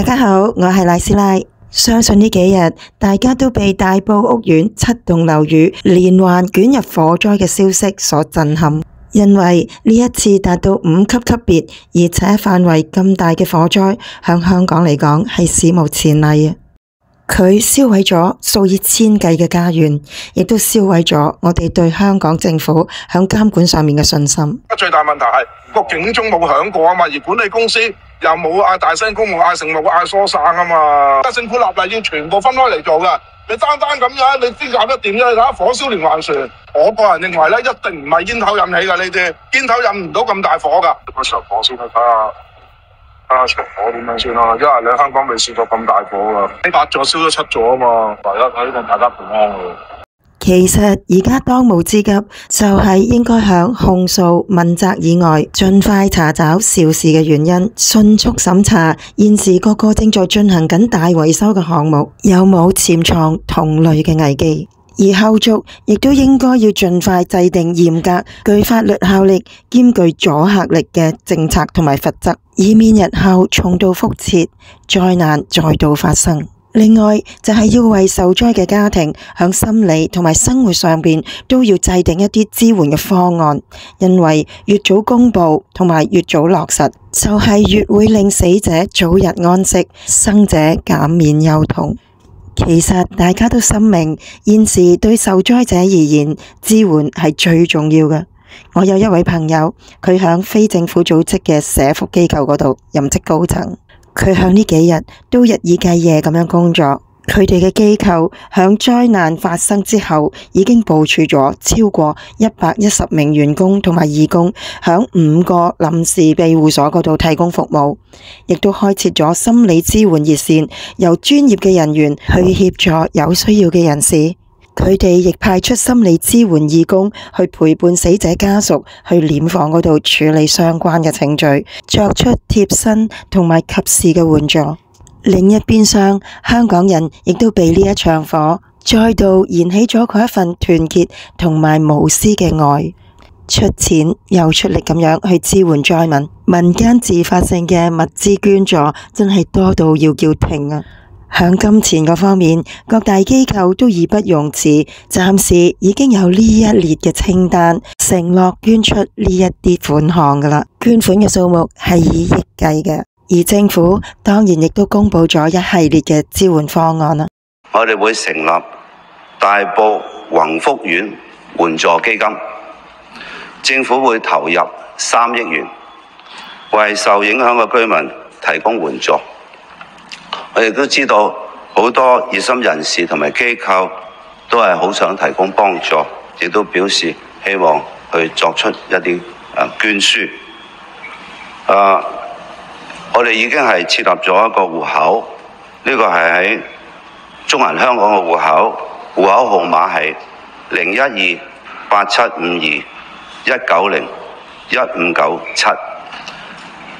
大家好，我係賴師奶。相信呢幾日大家都被大埔屋苑7棟樓宇連環捲入火災嘅消息所震撼，因為呢一次達到5級級別，而且範圍咁大嘅火災，響香港嚟講係史無前例啊！佢燒毀咗數以千計嘅家園，亦都燒毀咗我哋對香港政府響監管上面嘅信心。最大問題係個警鐘冇響過啊嘛，而管理公司又冇嗌大聲公務嗌成冇嗌疏散啊嘛。政府立例要全部分開嚟做噶，你單咁樣，你邊搞得掂啫？你睇下火燒連環船，我個人認為咧，一定唔係煙頭引起噶呢啲，煙頭引唔到咁大火噶。嗰場火先去睇下場火點樣先啦，因為你香港未試過咁大火噶，8座燒咗7座啊嘛，唯一睇到大家平安。其實而家當務之急就係應該響控訴問責以外，盡快查找肇事嘅原因，迅速審查現時各個正在進行緊大維修嘅項目有冇潛藏同類嘅危機，而後續亦都應該要盡快制定嚴格、具法律效力兼具阻嚇力嘅政策同埋罰則，以免日後重蹈覆轍，災難再度發生。另外就係要為受災嘅家庭響心理同埋生活上邊都要制定一啲支援嘅方案，因為越早公布同埋越早落實，就係越會令死者早日安息，生者減免憂痛。其實大家都深明，現時對受災者而言，支援係最重要嘅。我有一位朋友，佢響非政府組織嘅社福機構嗰度任職高層。佢響呢幾日都日以繼夜咁樣工作，佢哋嘅機構響災難發生之後已經部署咗超過110名員工同埋義工響5個臨時庇護所嗰度提供服務，亦都開設咗心理支援熱線，由專業嘅人員去協助有需要嘅人士。佢哋亦派出心理支援義工去陪伴死者家屬去殮房嗰度處理相關嘅程序，作出貼身同埋及時嘅援助。另一邊廂，香港人亦都被呢一場火再度燃起咗佢一份團結同埋無私嘅愛，出錢又出力咁樣去支援災民。民間自發性嘅物資捐助真係多到要叫停啊！響金錢嗰方面，各大機構都義不容辭，暫時已經有呢一列嘅清單，承諾捐出呢一啲款項噶啦。捐款嘅數目係以億計嘅，而政府當然亦都公布咗一系列嘅支援方案啦。我哋會成立大埔宏福苑援助基金，政府會投入3億元，為受影響嘅居民提供援助。我亦都知道好多熱心人士同埋機構都係好想提供幫助，亦都表示希望去作出一啲捐輸。我哋已經係設立咗一個戶口，呢個係喺中銀香港嘅戶口，戶口號碼係012875219015997。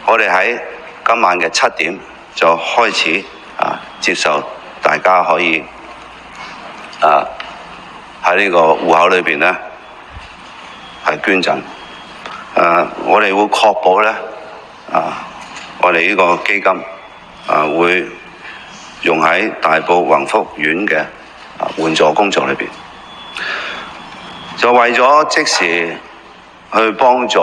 我哋喺今晚嘅7點就開始接受大家可以喺呢個戶口裏邊咧係捐贈。我哋會確保咧我哋呢個基金會用喺大埔宏福苑嘅援助工作裏邊，就為咗即時去幫助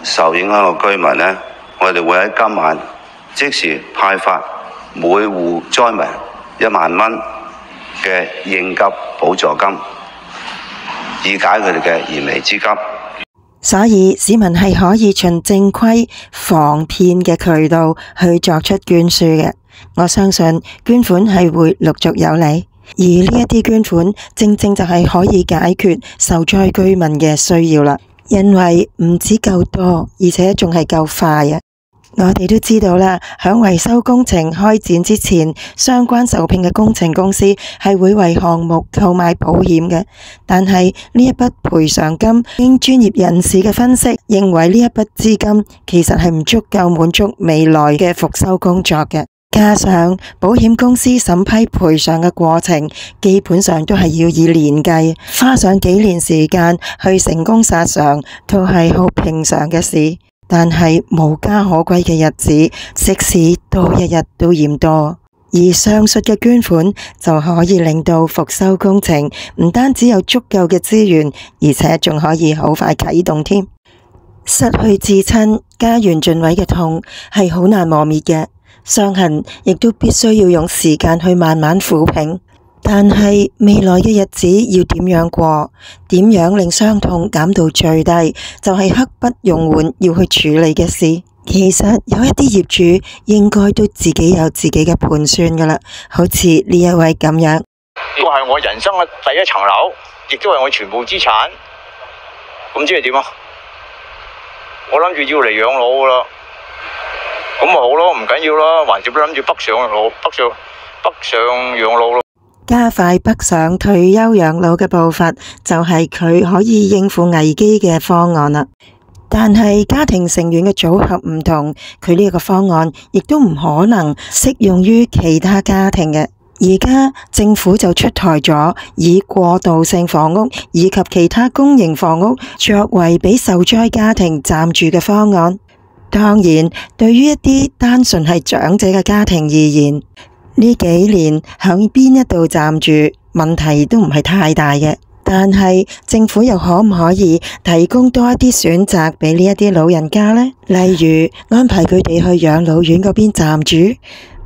受影響嘅居民咧，我哋會喺今晚即時派發每戶災民1萬蚊嘅應急補助金，以解佢哋嘅燃眉之急。所以市民係可以循正規防騙嘅渠道去作出捐輸嘅。我相信捐款係會陸續有嚟，而呢一啲捐款正正就係可以解決受災居民嘅需要啦，因為唔止夠多，而且仲係夠快啊！我哋都知道啦，響維修工程開展之前，相關受聘嘅工程公司係會為項目購買保險嘅。但係呢一筆賠償金，經專業人士嘅分析，認為呢一筆資金其實係唔足夠滿足未來嘅復修工作嘅。加上保險公司審批賠償嘅過程，基本上都係要以年計，花上幾年時間去成功索償，都係好平常嘅事。但係無家可歸嘅日子，即使多一日都嫌多。而上述嘅捐款就可以令到復修工程唔單止有足夠嘅資源，而且仲可以好快啟動添。失去至親、家園盡毀嘅痛係好難磨滅嘅，傷痕亦都必須要用時間去慢慢撫平。但係未來嘅日子要點樣過，點樣令傷痛減到最低，就係刻不容緩要去處理嘅事。其實有一啲業主應該都自己有自己嘅盤算噶啦，好似呢一位咁樣。呢個係我人生嘅第一層樓，亦都係我全部資產。咁即係點啊？我諗住要嚟養老噶啦，咁咪好咯，唔緊要啦，橫掂都諗住北上養老咯。加快北上退休養老嘅步伐，就係佢可以應付危機嘅方案啦。但係家庭成員嘅組合唔同，佢呢個方案亦都唔可能適用於其他家庭嘅。而家政府就出台咗以過渡性房屋以及其他公營房屋作為俾受災家庭暫住嘅方案。當然，對於一啲單純係長者嘅家庭而言，呢幾年響邊一度暫住問題都唔係太大嘅。但係政府又可唔可以提供多一啲選擇俾呢一啲老人家呢？例如安排佢哋去養老院嗰邊暫住，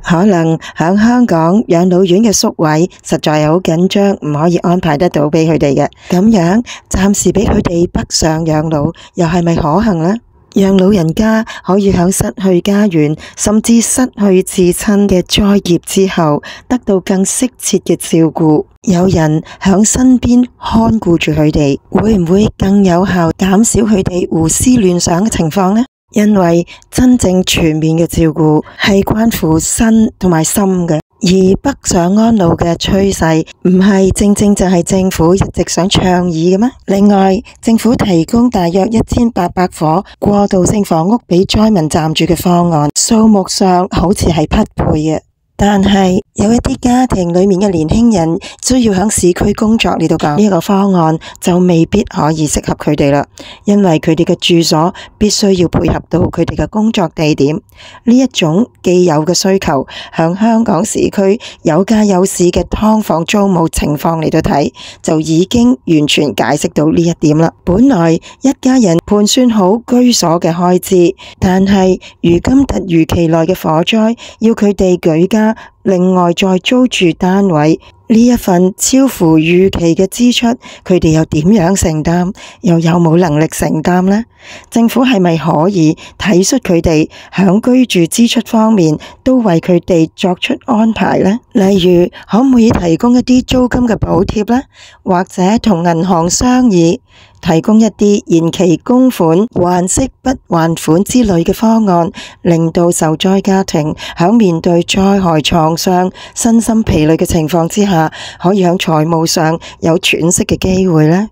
可能響香港養老院嘅宿位實在係好緊張，唔可以安排得到俾佢哋嘅。咁樣暫時俾佢哋北上養老，又係咪可行呢？讓老人家可以響失去家園，甚至失去至親嘅災劫之後，得到更適切嘅照顧。有人響身邊看顧住佢哋，會唔會更有效減少佢哋胡思亂想嘅情況呢？因為真正全面嘅照顧係關乎身同埋心嘅。而北上安老嘅趨勢唔係正正就係政府一直想倡議嘅咩？另外，政府提供大約1800伙過渡性房屋俾災民暫住嘅方案，數目上好似係匹配嘅。但係有一啲家庭裏面嘅年輕人需要響市區工作，呢度講呢個方案就未必可以適合佢哋啦，因為佢哋嘅住所必須要配合到佢哋嘅工作地點。呢一種既有嘅需求，響香港市區有價有市嘅劏房租務情況嚟到睇，就已經完全解釋到呢一點啦。本來一家人盤算好居所嘅開支，但係如今突如其來嘅火災，要佢哋舉家另外再租住單位，呢一份超乎預期嘅支出，佢哋又點樣承擔？又有冇能力承擔呢？政府係咪可以體恤佢哋響居住支出方面都為佢哋作出安排呢？例如可唔可以提供一啲租金嘅補貼呢？或者同銀行商議提供一啲延期供款、還息不還款之類嘅方案，令到受災家庭響面對災害創傷、身心疲累嘅情況之下，可以響財務上有喘息嘅機會呢？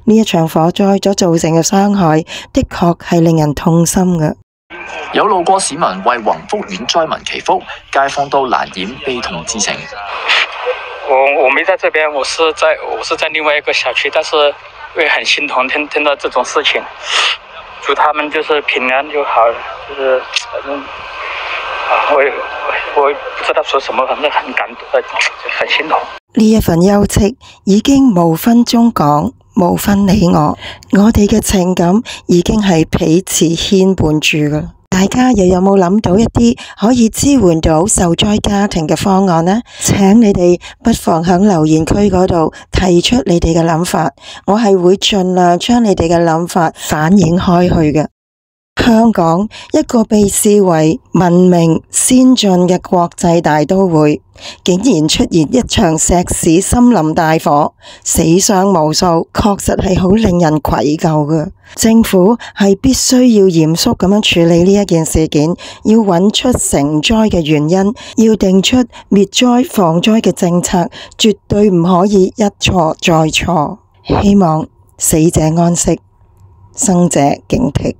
呢一場火災所造成嘅傷害，的確係令人痛心嘅。有路過市民為宏福苑災民祈福，街坊都難掩悲痛之情。我沒在這邊，我是在另外一個小區，但是我也很心疼聽到這種事情，祝他們就是平安就好了，就是反正我不知道說什麼，反正很感動，很心疼。呢一份休戚已經無分中港，無分你我哋嘅情感已經係彼此牽絆住㗎。大家又有冇諗到一啲可以支援到受災家庭嘅方案呢？請你哋不妨響留言區嗰度提出你哋嘅諗法，我係會盡量將你哋嘅諗法反映開去嘅。香港一個被視為文明先進嘅國際大都會，竟然出現一場石屎森林大火，死傷無數，確實係好令人愧疚嘅。政府係必須要嚴肅咁樣處理呢一件事件，要揾出成災嘅原因，要定出滅災防災嘅政策，絕對唔可以一錯再錯。希望死者安息，生者警惕。